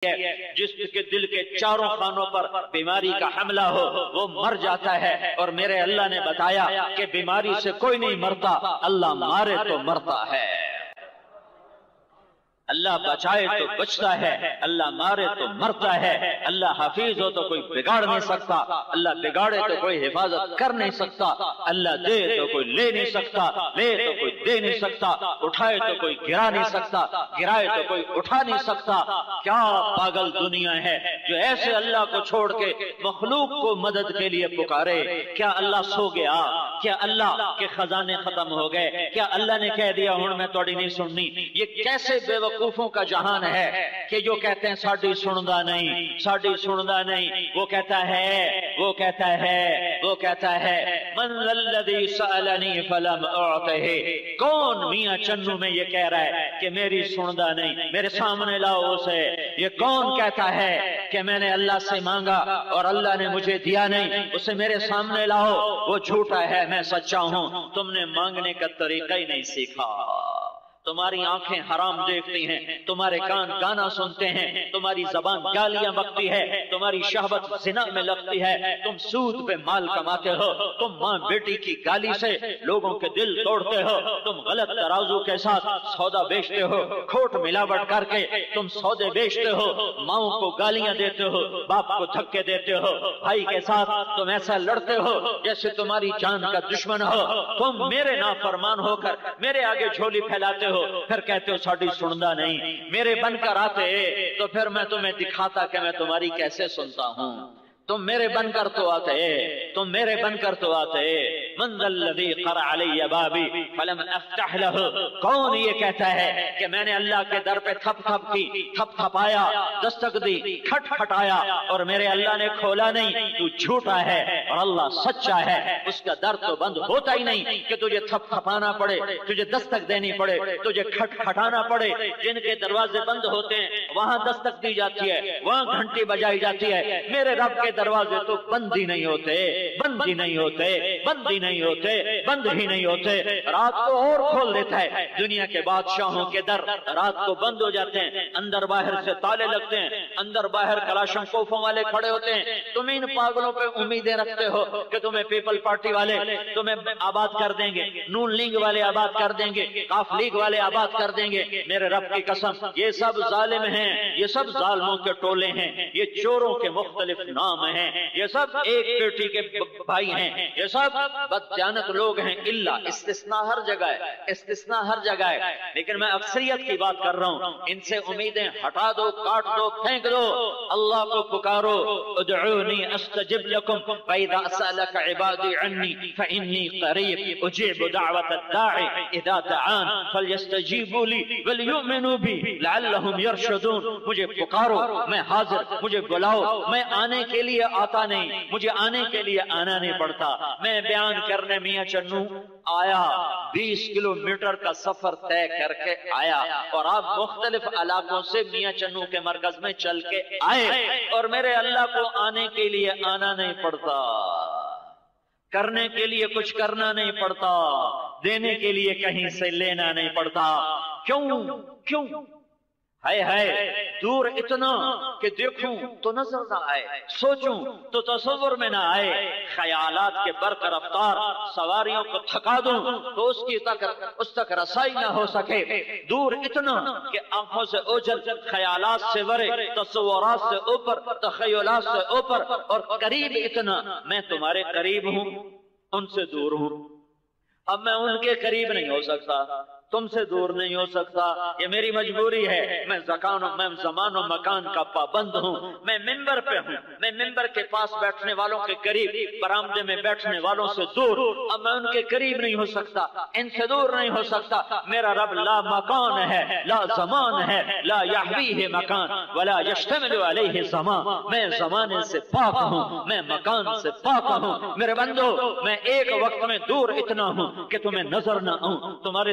جس کے دل کے چاروں خانوں پر بیماری کا حملہ ہو وہ مر جاتا ہے، اور میرے اللہ نے بتایا کہ بیماری سے کوئی نہیں مرتا، اللہ مارے تو مرتا ہے۔ اللہ بچائے تو بچتا ہے، اللہ مارے تو مرتا ہے۔ اللہ حفیظ ہو تو کوئی بگاڑ نہیں سکتا، اللہ بگاڑے تو کوئی حفاظت کر نہیں سکتا، اللہ دے تو کوئی لے نہیں سکتا، لے تو کوئی دے نہیں سکتا، اٹھائے تو کوئی گرا نہیں سکتا، گرائے تو کوئی اٹھا نہیں سکتا۔ کیا پاگل دنیا ہے جو ایسے اللہ کو چھوڑ کے مخلوق کو مدد کے لیے پکارے؟ کیا اللہ سو گیا؟ کیا اللہ کے خزانے ختم ہو گئے؟ کیا اللہ نے کہہ دیا ہن میں توڑی نہیں سننی؟ یہ کیسے بے وقوفوں کا جہان ہے کہ جو کہتے ہیں ساڈی سندا نہیں، ساڈی سندا نہیں۔ وہ کہتا ہے، وہ کہتا ہے، وہ کہتا ہے من الذی سألنی فلم اعطہ۔ کون میاں چنو میں یہ کہہ رہا ہے کہ میری سندا نہیں؟ میرے سامنے لاؤ اسے۔ یہ کون کہتا ہے کہ میں نے اللہ سے مانگا اور اللہ نے مجھے دیا نہیں؟ اسے میرے سامنے لاؤ۔ وہ جھوٹا ہے، میں سچا ہوں۔ تم نے مانگنے کا طریقہ ہی نہیں سیکھا۔ تمہاری آنکھیں حرام دیکھتی ہیں، تمہارے کان گانا سنتے ہیں، تمہاری زبان گالیاں بکتی ہے، تمہاری شہوت زنا میں لگتی ہے، تم سود پہ مال کماتے ہو، تم ماں بیٹی کی گالی سے لوگوں کے دل توڑتے ہو، تم غلط ترازو کے ساتھ سودا بیچتے ہو، کھوٹ ملاوٹ کر کے تم سودے بیچتے ہو، ماؤں کو گالیاں دیتے ہو، باپ کو دھکے دیتے ہو، بھائی کے ساتھ تم ایسا لڑتے ہو جیسے تمہاری جان کا دشمن ہو۔ تم میرے نافرمان ہو کر میرے آگے جھولی پھیلاتے ہو، پھر کہتے ہو ساڈی سندا نہیں۔ میرے بن کر آتے تو پھر میں تمہیں دکھاتا کہ میں تمہاری کیسے سنتا ہوں۔ تم میرے بن کر تو آتے، تم میرے بن کر تو آتے۔ من ذا الذی قرع علی بابی فلم افتح لہ۔ کون یہ کہتا ہے کہ میں نے اللہ کے در پہ تھپ تھپ کی، تھپ تھپایا، دستک دی، کھٹ کھٹایا اور میرے اللہ نے کھولا نہیں؟ تو جھوٹا ہے اور اللہ سچا ہے۔ اس کا در تو بند ہوتا ہی نہیں کہ تجھے تھپ تھپانا پڑے، تجھے دستک دینی پڑے، تجھے کھٹ کھٹانا پڑے۔ جن کے دروازے بند ہوتے ہیں وہاں دستک دی جاتی ہے، وہاں گھنٹی بجائی جاتی ہے۔ میرے رب کے دروازے تو بند ہی نہیں ہوتے، بند ہی نہیں ہوتے، بند ہی نہیں ہوتے، بند ہی نہیں ہوتے۔ رات کو اور کھول دیتا ہے۔ دنیا کے بادشاہوں کے در رات کو بند ہو جاتے ہیں، اندر باہر سے تالے لگتے ہیں، اندر باہر کلاشنکوفوں والے کھڑے ہوتے ہیں۔ تم ان پاگلوں پہ امیدیں رکھتے ہو کہ تمہیں پیپل پارٹی والے تمہیں آباد کر دیں گے، نون لیگ والے آباد کر دیں گے، کاف لیگ والے آباد کر دیں گے۔ میرے رب کی قسم یہ سب ظالم ہیں، یہ سب ظالموں کے ٹولے ہیں، یہ چوروں کے مختلف نام ہیں، یہ سب ایک بیٹی کے بھائی ہیں، یہ سب بدجانت لوگ ہیں۔ اللہ استثناء ہر جگہ ہے، استثناء ہر جگہ ہے، لیکن میں اکثریت کی بات کر رہا ہوں۔ ان سے امیدیں ہٹا دو، کاٹ دو، پھینک دو۔ اللہ کو پکارو، ادعونی استجب لکم فاذا سألک عبادی عنی فانی قریب اجیب دعوت الداعی اذا دعان فلیستجیبوا لی ولیؤمنوا بی لعلہم یرشدون۔ مجھے پکارو، میں حاضر، مجھے بلاؤ، میں آنے کے لیے آتا نہیں، مجھے آنے کے لیے آنا نہیں پڑتا۔ میں بیان کرنے میاں چنو آیا، 20 کلومیٹر کا سفر طے کر کے آیا، اور آپ مختلف علاقوں سے میاں چنو کے مرکز میں چل کے آئے، اور میرے اللہ کو آنے کے لیے آنا نہیں پڑتا، کرنے کے لیے کچھ کرنا نہیں پڑتا، دینے کے لیے کہیں سے لینا نہیں پڑتا۔ کیوں ہے دور اتنا کہ دیکھوں تو نظر نہ آئے، سوچوں تو تصور میں نہ آئے، خیالات کے برق رفتار سواریوں کو تھکا دوں تو اس تک رسائی نہ ہو سکے۔ دور اتنا کہ آنکھوں سے اوجھل، خیالات سے ورے، تصورات سے اوپر، تخیلات سے اوپر، اور قریب اتنا میں تمہارے قریب ہوں، ان سے دور ہوں۔ اب میں ان کے قریب نہیں ہو سکتا، تم سے دور نہیں ہو سکتا، یہ میری مجبوری ہے۔ میں زمان و مکان کا پابند ہوں، میں منبر پہ ہوں، میں منبر کے پاس بیٹھنے والوں کے قریب، برآمدے میں بیٹھنے والوں سے دور۔ اب میں ان کے قریب نہیں ہو سکتا، ان سے دور نہیں ہو سکتا۔ میرا رب لا مکان ہے، لا زمان ہے، لا یحویہ مکان ولا یشتمل علیہ زمان۔ میں زمانے سے پاک ہوں، میں مکان سے پاک ہوں۔ میرے بندو، میں ایک وقت میں دور اتنا ہوں کہ تمہیں نظر نہ آؤں، تمہارے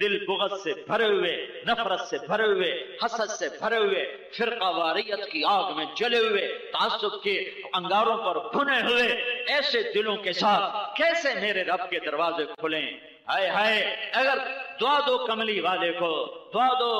دل بغض سے بھرے ہوئے، نفرت سے بھرے ہوئے، حسد سے بھرے ہوئے، فرقہ واریت کی آگ میں جلے ہوئے، تعصب کے انگاروں پر بھنے ہوئے، ایسے دلوں کے ساتھ کیسے میرے رب کے دروازے کھلیں؟ ہائے ہائے، اگر دعا دو کملی والے کو، دعا دو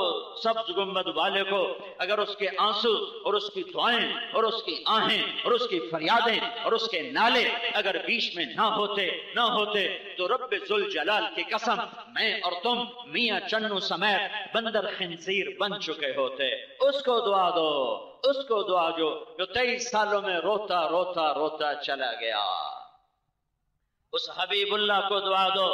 سبز گنبد والے کو، اگر اس کے آنسو اور اس کی دعائیں اور اس کی آہیں اور اس کی فریادیں اور اس کے نالے اگر بیچ میں نہ ہوتے تو رب ذوالجلال کی قسم میں اور تم میاں چنو سمیت بندر خنزیر بن چکے ہوتے۔ اس کو دعا دو، اس کو دعا جو 23 سالوں میں روتا روتا روتا چلا گیا۔ اس حبیب اللہ کو دعا دو،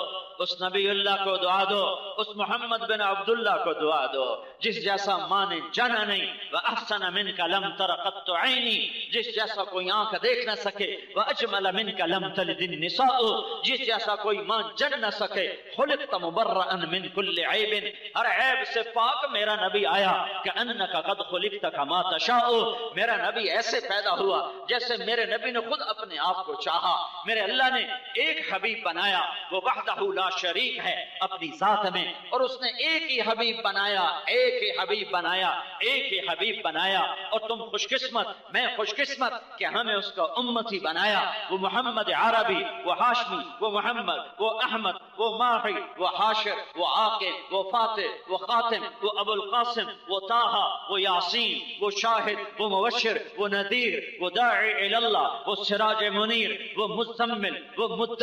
اس نبی اللہ کو دعا دو، اس محمد بن عبداللہ کو دعا دو جس جیسا ماں نے جنا نہیں، وَأَحْسَنَ مِنْكَ لَمْ تَرَ قَطُّ عَيْنِي، جس جیسا کوئی آنکھ دیکھ نہ سکے، وَأَجْمَلَ مِنْكَ لَمْ تَلِدِ النِّسَاءُ، جس جیسا کوئی ماں جن نہ سکے، خُلِقْتَ مُبَرَّأً مِنْ كُلِّ عَيْبٍ، ہر عیب سے پاک میرا نبی آیا، كَأَنَّكَ قَدْ خُلِقْتَ كَمَا تَشَاءُ، میرا نبی ایسے پیدا ہوا جیسے میرے نبی نے خود اپنے آپ کو چاہا۔ میرے اللہ نے ایک حبیب بنایا، وہ وحدہ لا شریک ہے اپنی ذات میں، اور اس نے ایک ہی حبیب بنایا، ایک ہی حبیب بنایا، ایک ہی حبیب بنایا، اور تم خوش قسمت، میں خوش قسمت کہ ہمیں اس کا امتی بنایا۔ وہ محمد عربی، وہ ہاشمی، وہ محمد، وہ احمد، وہ ماحی، وہ حاشر، وہ عاقب، وہ فاتح، وہ خاتم، وہ ابو القاسم، وہ طٰہٰ، وہ یاسین، وہ شاہد، وہ مبشر، وہ نذیر، وہ داعی اللہ، وہ سراج منیر، وہ مزمل، وہ مدثر۔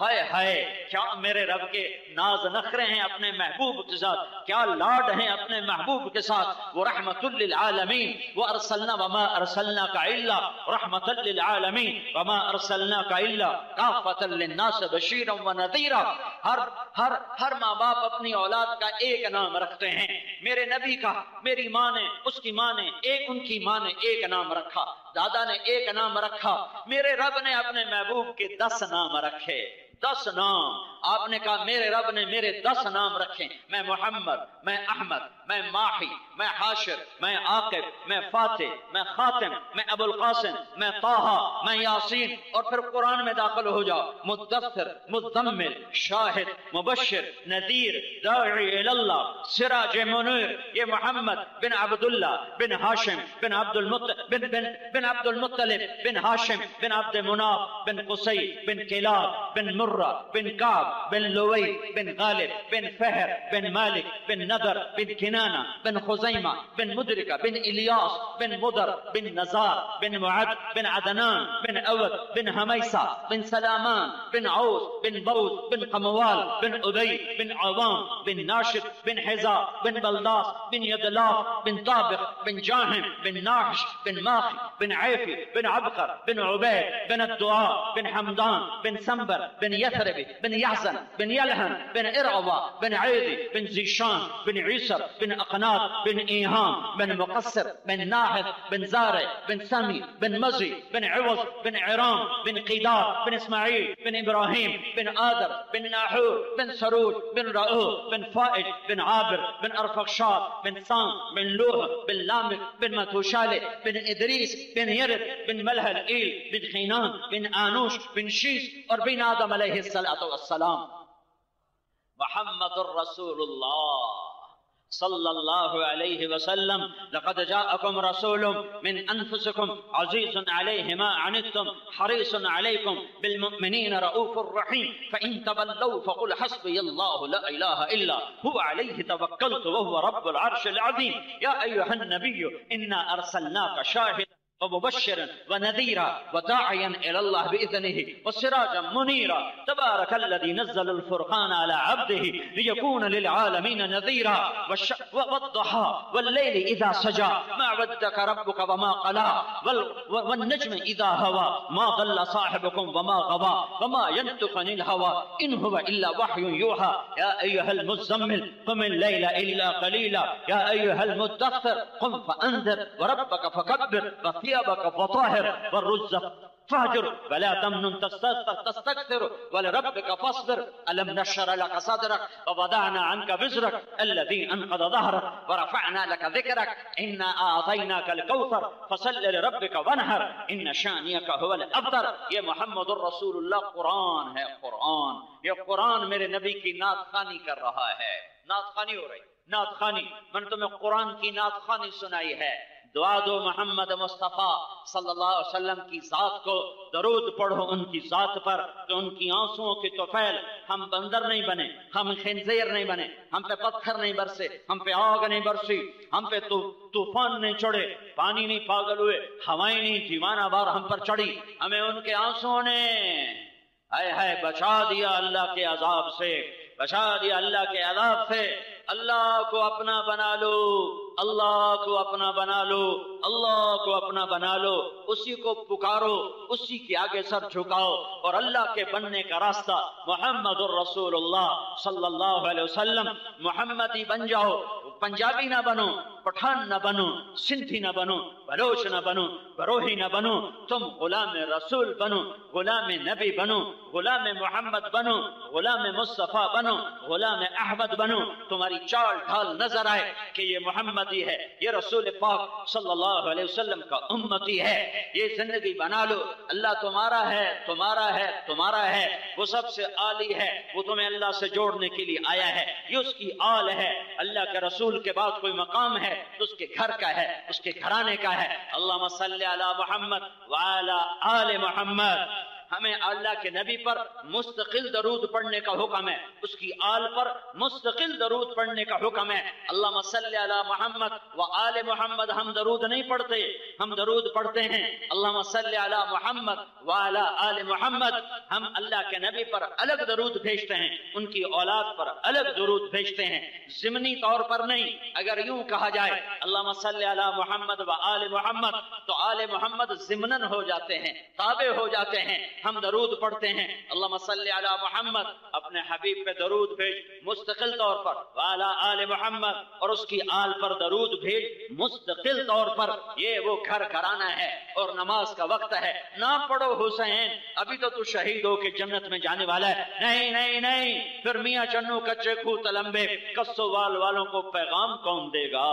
ہائے ہائے، کیا میرے رب کے ناز نخرے ہیں اپنے محبوب کے ساتھ، کیا لاڈ ہیں اپنے محبوب کے ساتھ۔ وہ رحمت للعالمین، وہ ارسلنا وما ارسلناک الا رحمت للعالمین وما ارسلناک الا کافۃ للناس بشیرا ونذیرا۔ ہر ماں باپ اپنی اولاد کا ایک نام رکھتے ہیں، میرے نبی کا، میری ماں نے، اس کی ماں نے ایک، ان کی ماں نے ایک نام رکھا، دادا نے ایک نام رکھا، میرے رب نے اپنے محبوب کے 10 نام رکھے، 10 نام۔ آپ نے کہا میرے رب نے میرے 10 نام رکھے، میں محمد، میں احمد، میں ماحی، میں حاشر، میں عاقب، میں فاتح، میں خاتم، میں ابو القاسم، میں طٰہٰ، میں یاسین، اور پھر قرآن میں داخل ہو جاؤ، مدثر، مزمل، شاہد، مبشر، نذیر، داعی اللہ، سراج منیر۔ یہ محمد بن عبداللہ بن ہاشم بن عبد المطلب بن ہاشم بن عبد مناف بن قصی بن کلاب بن مرہ بن کعب بن لوی بن غالب بن فہر بن مالک بن نضر بن کنانہ بن خزیمہ بن مدرکہ بن الیاس بن مدر بن نزار بن معد بن عدنان بن اود بن حمیسہ بن سلامان بن عوس بن بوز بن قموال بن ابی بن عوام بن ناشد بن حزا بن بلداس بن یدلاف بن طابق بن جاہم بن ناحش بن ماخی بن عیفی بن عبقر بن عبید بن الدعاء بن حمدان بن سنبر بن يثرب بن يحزن بن يلهن بن إرعوى بن عيدي بن زيشان بن عيسر بن أقناط بن إيهام بن مقصر بن ناحث بن زارع بن سمي بن مزي بن عوض بن عرام بن قيدار بن إسماعيل بن إبراهيم بن آدر بن ناحور بن سروج بن رؤوه بن فائج بن عابر بن أرفخشاد بن سام بن لوح بن لامك بن متوشالة بن إدريس بن يرد بن ملهل إيل بن خينان بن آنوش بن شيس اور بن آدم علیہ السلام۔ محمد رسول اللہ صلی اللہ علیہ وسلم، لقد جاءکم رسول من انفسکم عزیز علیہ ما عنتم حریص علیکم بالمؤمنین رؤوف الرحیم فإن تولوا فقل حسبی اللہ لا الہ الا هو علیہ توکلت وهو رب العرش العظیم یا ایہا النبی انا ارسلناک شاہدا ومبشرا ونذيرا وداعيا إلى الله بإذنه وسراجا منيرا تبارك الذي نزل الفرقان على عبده ليكون للعالمين نذيرا والضحى والليل إذا سجى ما ودك ربك وما قلى والنجم إذا هوى ما ضل صاحبكم وما غوى وما ينطق عن الهوى إن هو إلا وحي يوحى يا أيها المزمل قم الليل إلا قليلا يا أيها المدثر قم فأنذر وربك فكبر وثيابك فطهر والرجز فاهجر ولا تمنن تستكثر ولربك فاصبر ألم نشرح لك صدرك ووضعنا عنك وزرك الذي أنقض ظهرك ورفعنا لك ذكرك إنا أعطيناك الكوثر فصل لربك وانحر إن شانئك هو الأبتر. یہ محمد الرسول اللہ قرآن ہے. قرآن، یہ قرآن میرے نبی کی نعت خوانی کر رہا ہے. نعت خوانی ہو رہی، نعت خوانی. میں نے تمہیں قرآن کی نعت خوانی سنائی ہے. دعا دو محمد مصطفیٰ صلی اللہ علیہ وسلم کی ذات کو، درود پڑھو ان کی ذات پر کہ ان کی آنسوؤں کی طفیل. ہم بندر نہیں بنے، ہم خنزیر نہیں بنے، ہم پہ پتھر نہیں برسے، ہم پہ آگ نہیں برسی، ہم پہ طوفان نہیں چڑھے، پانی نہیں پاگل ہوئے، ہوائیں نہیں دیوانہ بار ہم پر چڑھی. ہمیں ان کے آنسوؤں نے ہائے بچا دیا اللہ کے عذاب سے، بچا دیا اللہ کے عذاب سے. اللہ کو اپنا بنا لو، اللہ کو اپنا بنا لو، اللہ کو اپنا بنا لو. اسی کو پکارو، اسی کے آگے سر جھکاؤ اور اللہ کے بننے کا راستہ محمد الرسول اللہ صلی اللہ علیہ وسلم محمدی بن جاؤ. پنجابی نہ بنو، پٹھان نہ بنو، سندھی نہ بنو، بلوچ نہ بنو، بروہی نہ بنو. تم غلام رسول بنو، غلام نبی بنو، غلام محمد بنو، غلام مصطفیٰ بنو، غلام احمد بنو. تمہاری چال ڈھال نظر آئے کہ یہ محمدی ہے، یہ رسول پاک صلی اللہ علیہ وسلم کا امتی ہے. یہ زندگی بنا لو. اللہ تمہارا ہے، تمہارا ہے، تمہارا ہے. وہ سب سے عالی ہے، وہ تمہیں اللہ سے جوڑنے کے لیے آیا ہے. یہ اس کی آل ہے. اللہ کے رسول کے بعد کوئی مقام ہے تو اس کے گھر کا ہے، اس کے گھرانے کا ہے. اللہم صلی علی محمد وعلی آل محمد. ہمیں اللہ کے نبی پر مستقل درود پڑھنے کا حکم ہے، اس کی آل پر مستقل درود پڑھنے کا حکم ہے. اللہم صلی علی محمد و آل محمد. ہم درود نہیں پڑھتے، ہم درود پڑھتے ہیں اللہم صلی علی محمد و علی آل محمد. ہم اللہ کے نبی پر الگ درود بھیجتے ہیں، ان کی اولاد پر الگ درود بھیجتے ہیں، ضمنی طور پر نہیں. اگر یوں کہا جائے اللہم صلی علی محمد و آل محمد تو آل محمد ضمناً ہو جاتے ہیں، تابع ہو جاتے ہیں. ہم درود پڑھتے ہیں اللہم صلی علی محمد، اپنے حبیب پہ درود بھیج مستقل طور پر، وعلی آل محمد، اور اس کی آل پر درود بھیج مستقل طور پر. یہ وہ گھر گھرانہ ہے اور نماز کا وقت ہے. نہ پڑھو حسین ابھی تو شہید ہو کے جنت میں جانے والا ہے. نہیں نہیں نہیں، پھر میاں چنو کچے کھو تلمبے کسو وال والوں کو پیغام کون دے گا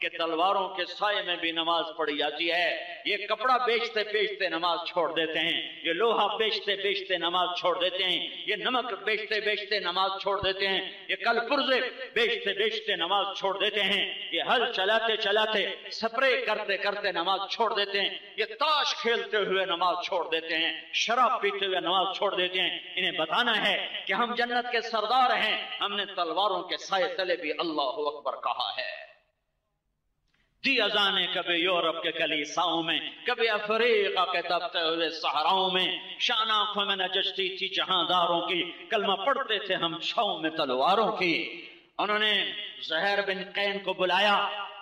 کہ تلواروں کے سائے میں بھی نماز پڑھی جاتی ہے. یہ کپڑا بیچتے بیچتے نماز چھوڑ دیتے ہیں، یہ لوہا بیچتے بیچتے نماز چھوڑ دیتے ہیں، یہ نمک بیچتے بیچتے نماز چھوڑ دیتے ہیں، یہ کل پرزے بیچتے بیچتے نماز چھوڑ دیتے ہیں، یہ ہل چلاتے چلاتے سپرے کرتے کرتے نماز چھوڑ دیتے ہیں، یہ تاش کھیلتے ہوئے نماز چھوڑ دیتے ہیں، شراب پیتے ہوئے نماز چھوڑ دیتے ہیں. انہیں بتانا ہے کہ ہم جنت کے سردار ہیں. ہم نے تلواروں کے سائے تلے بھی اللہ اکبر کہا ہے. دی اذانیں کبھی یورپ کے کلیساؤں میں، کبھی افریقہ کے تپتے ہوئے صحراؤں میں. شان آنکھوں میں نجشتی تھی جہانداروں کی، کلمہ پڑھتے تھے ہم چھاؤں میں تلواروں کی. انہوں نے زہیر بن قین کو بلایا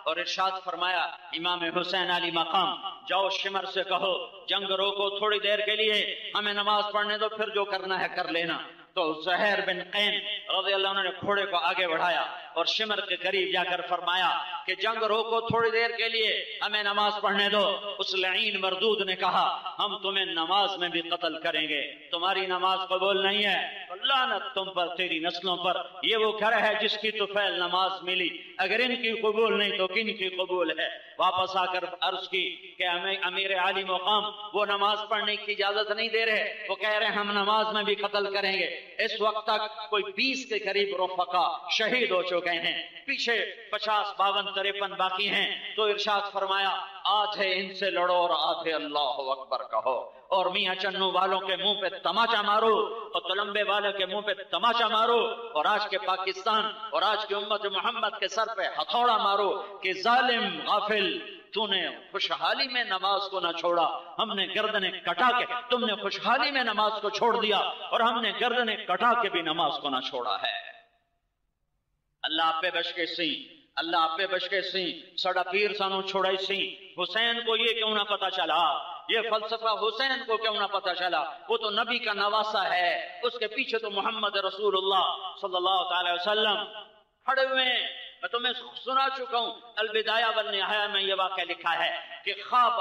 اور ارشاد فرمایا امام حسین علی مقام، جاؤ شمر سے کہو جنگ روکو تھوڑی دیر کے لیے، ہمیں نماز پڑھنے دو، پھر جو کرنا ہے کر لینا. تو زہیر بن قین رضی اللہ عنہ نے گھوڑے کو آگے بڑھایا اور شمر کے قریب جا کر فرمایا کہ جنگ روکو تھوڑی دیر کے لیے، ہمیں نماز پڑھنے دو. اس لعین مردود نے کہا ہم تمہیں نماز میں بھی قتل کریں گے، تمہاری نماز قبول نہیں ہے. لعنت تم پر، تیری نسلوں پر. یہ وہ گھر ہے جس کی طفیل نماز ملی، اگر ان کی قبول نہیں تو کن کی قبول ہے. واپس آ کر عرض کی کہ ہمیں امیر عالی مقام وہ نماز پڑھنے کی اجازت نہیں دے رہے، وہ کہہ رہے ہم نماز میں بھی قتل کریں گے. اس وقت تک کوئی 20 کے قریب رفقا شہید ہو چکے ہیں، پیچھے 50 52 53 باقی ہیں. تو ارشاد فرمایا آدھے ان سے لڑو اور آدھے اللہ اکبر کہو، اور میاں چنو والوں کے منہ پہ تماچا مارو اور تلمبے والوں کے منہ پہ تماچا مارو، اور آج کے پاکستان اور آج کی امت محمد کے سر پہ ہتھوڑا مارو کہ ظالم غافل، تو نے خوشحالی میں نماز کو نہ چھوڑا، ہم نے گردنیں کٹا کے، تم نے خوشحالی میں نماز کو چھوڑ دیا اور ہم نے گردنیں کٹا کے بھی نماز کو نہ چھوڑا ہے. اللہ آپ پہ بچ کے سی، اللہ آپ پہ بچ کے سی، سڑا پیر سانو چھوڑائی سی. حسین کو یہ کیوں نہ پتا چلا، یہ فلسفہ حسین کو کیوں نہ پتا چلا؟ وہ تو نبی کا نواسا ہے، اس کے پیچھے تو محمد رسول اللہ صلی اللہ تعالی وسلم کھڑے ہوئے ہیں. میں تمہیں سنا چکا ہوں، البدایہ والنہایہ میں یہ واقعہ لکھا ہے کہ خواب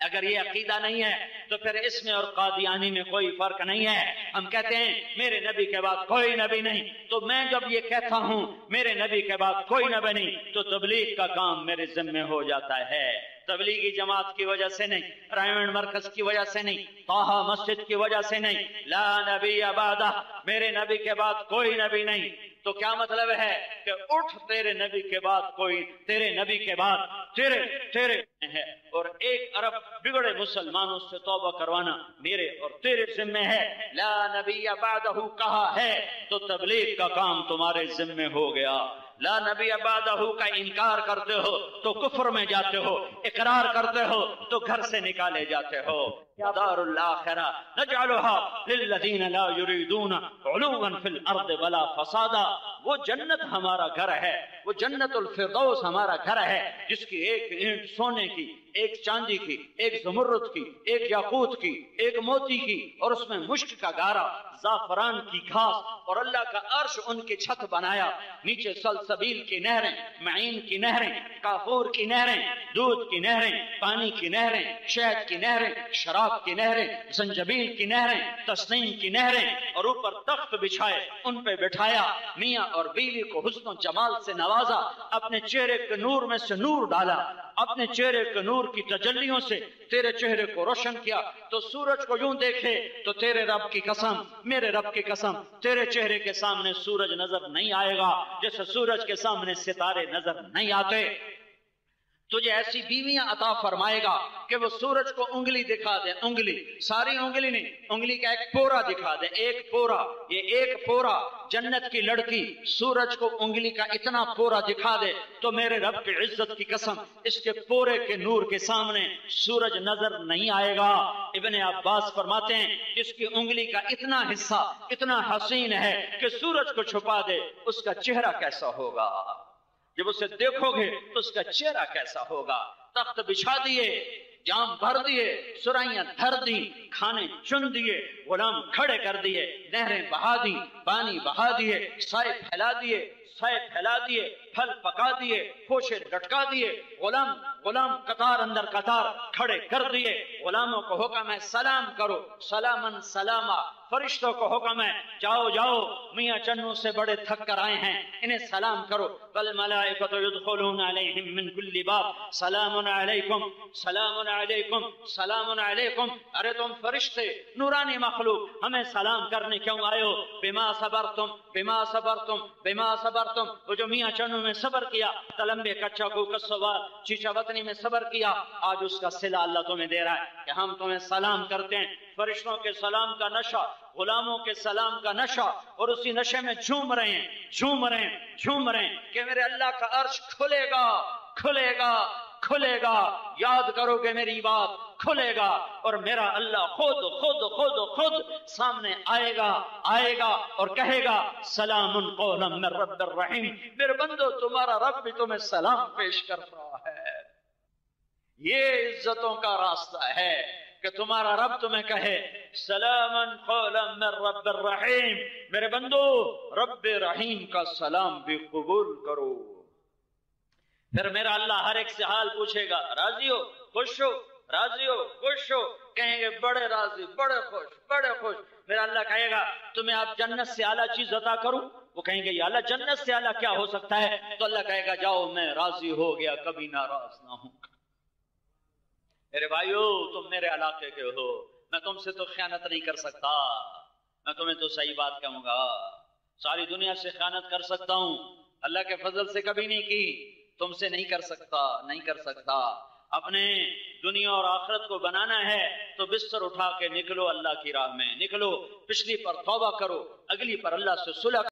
اگر یہ عقیدہ نہیں ہے تو پھر اس میں اور قادیانی میں کوئی فرق نہیں ہے. ہم کہتے ہیں میرے نبی کے بعد کوئی نبی نہیں، تو میں جب یہ کہتا ہوں میرے نبی کے بعد کوئی نبی نہیں تو تبلیغ کا کام میرے ذمہ ہو جاتا ہے. تبلیغی جماعت کی وجہ سے نہیں، رائمنڈ مرکز کی وجہ سے نہیں، طه مسجد کی وجہ سے نہیں. لا نبی بعدہ، میرے نبی کے بعد کوئی نبی نہیں. تو کیا مطلب ہے کہ اٹھ تیرے نبی کے بعد کوئی، تیرے نبی کے بعد تیرے ہے. اور ایک ارب بگڑے مسلمانوں سے توبہ کروانا میرے اور تیرے ذمہ ہے. لا نبی بعدہ کہا ہے تو تبلیغ کا کام تمہارے ذمہ ہو گیا. لا نبی بعدہ کا انکار کرتے ہو تو کفر میں جاتے ہو، اقرار کرتے ہو تو گھر سے نکالے جاتے ہو. دار الاخرہ نجعلها للذین لا یریدون علوا فی الارض ولا فسادا. وہ جنت ہمارا گھر ہے، وہ جنت الفردوس ہمارا گھر ہے جس کی ایک اینٹ سونے کی، ایک چاندی کی، ایک زمرد کی، ایک یاقوت کی، ایک موتی کی، اور اس میں مشک کا گارا، زعفران کی گھاس، اور اللہ کا عرش ان کی چھت بنایا. نیچے سلسبیل کی نہریں، معین کی نہریں، کافور کی نہریں، دودھ کی نہریں، پانی کی نہریں، شہد کی نہریں، شراب کی نہریں، زنجبیل کی نہریں، تسنیم کی نہریں، اور اوپر تخت بچھائے، ان پہ بٹھایا. میاں اور بیوی کو حسن و جمال سے نوازا، اپنے چہرے کے نور میں سے نور ڈالا، اپنے چہرے کے نور کی تجلیوں سے تیرے چہرے کو روشن کیا. تو سورج کو یوں دیکھے تو تیرے رب کی قسم، میرے رب کی قسم، تیرے چہرے کے سامنے سورج نظر نہیں آئے گا جیسے سورج کے سامنے ستارے نظر نہیں آتے. تجھے ایسی بیویاں عطا فرمائے گا کہ وہ سورج کو انگلی دکھا دے، انگلی، ساری انگلی نہیں، انگلی کا ایک پورا دکھا دے، ایک پورا. یہ ایک پورا جنت کی لڑکی سورج کو انگلی کا اتنا پورا دکھا دے تو میرے رب کی عزت کی قسم اس کے پورے کے نور کے سامنے سورج نظر نہیں آئے گا. ابن عباس فرماتے ہیں اس کی انگلی کا اتنا حصہ اتنا حسین ہے کہ سورج کو چھپا دے اس کا چہرہ کیسا ہوگا. جب اسے دیکھو گے تو اس کا چہرہ کیسا ہوگا. تخت بچھا دیے، جام بھر دیے، سرائیاں دھر دی، کھانے چن دیے، غلام کھڑے کر دیے، نہریں بہا دی، پانی بہا دیے، سائے پھیلا دیے، پھل پکا دیے، کوشے لٹکا دیے، غلام قطار اندر قطار کھڑے کر دیے. غلاموں کو حکم ہے سلام کرو، سلامن سلاما. فرشتوں کو حکم ہے جاؤ میاں چنو سے بڑے تھک کر آئے ہیں، انہیں سلام کرو. والملائکۃ یدخلون علیہم من کل باب سلام علیکم سلام علیکم سلام علیکم. ارے تم فرشتے، نورانی مخلوق، ہمیں سلام کرنے کیوں آئے ہو؟ بما صبرتم بما صبرتم بما صبرتم. وہ جو میاں چنو میں صبر کیا، تلمبے کچا کو کسوار چیچا وطنی میں صبر کیا، آج اس کا صلہ اللہ تمہیں دے رہا ہے کہ ہم تمہیں سلام کرتے ہیں. فرشتوں کے سلام کا نشہ، غلاموں کے سلام کا نشہ، اور اسی نشے میں جھوم رہے ہیں کہ میرے اللہ کا عرش کھلے گا. یاد کرو گے میری بات، کھلے گا اور میرا اللہ خود سامنے آئے گا اور کہے گا سلام قولا من رب الرحیم. میرے بندو تمہارا رب بھی تمہیں سلام پیش کر رہا ہے. یہ عزتوں کا راستہ ہے کہ تمہارا رب تمہیں کہے سلام قولا من رب الرحیم. میرے بندو رب رحیم کا سلام بھی قبول کرو. پھر میرا اللہ ہر ایک سے حال پوچھے گا، راضی ہو، خوش ہو، راضی ہو، خوش ہو؟ کہیں گے بڑے راضی، بڑے خوش. میرا اللہ کہے گا تمہیں آپ جنت سے اعلیٰ چیز عطا کروں؟ وہ کہیں گے یا اللہ جنت سے اعلیٰ کیا ہو سکتا ہے؟ تو اللہ کہے گا جاؤ میں راضی ہو گیا، کبھی ناراض نہ ہوں. میرے بھائیو تم میرے علاقے کے ہو، میں تم سے تو خیانت نہیں کر سکتا، میں تمہیں تو صحیح بات کہوں گا. ساری دنیا سے خیانت کر سکتا ہوں، اللہ کے فضل سے کبھی نہیں کی. تم سے نہیں کر سکتا. اپنے دنیا اور آخرت کو بنانا ہے تو بستر اٹھا کے نکلو، اللہ کی راہ میں نکلو. پچھلی پر توبہ کرو، اگلی پر اللہ سے صلح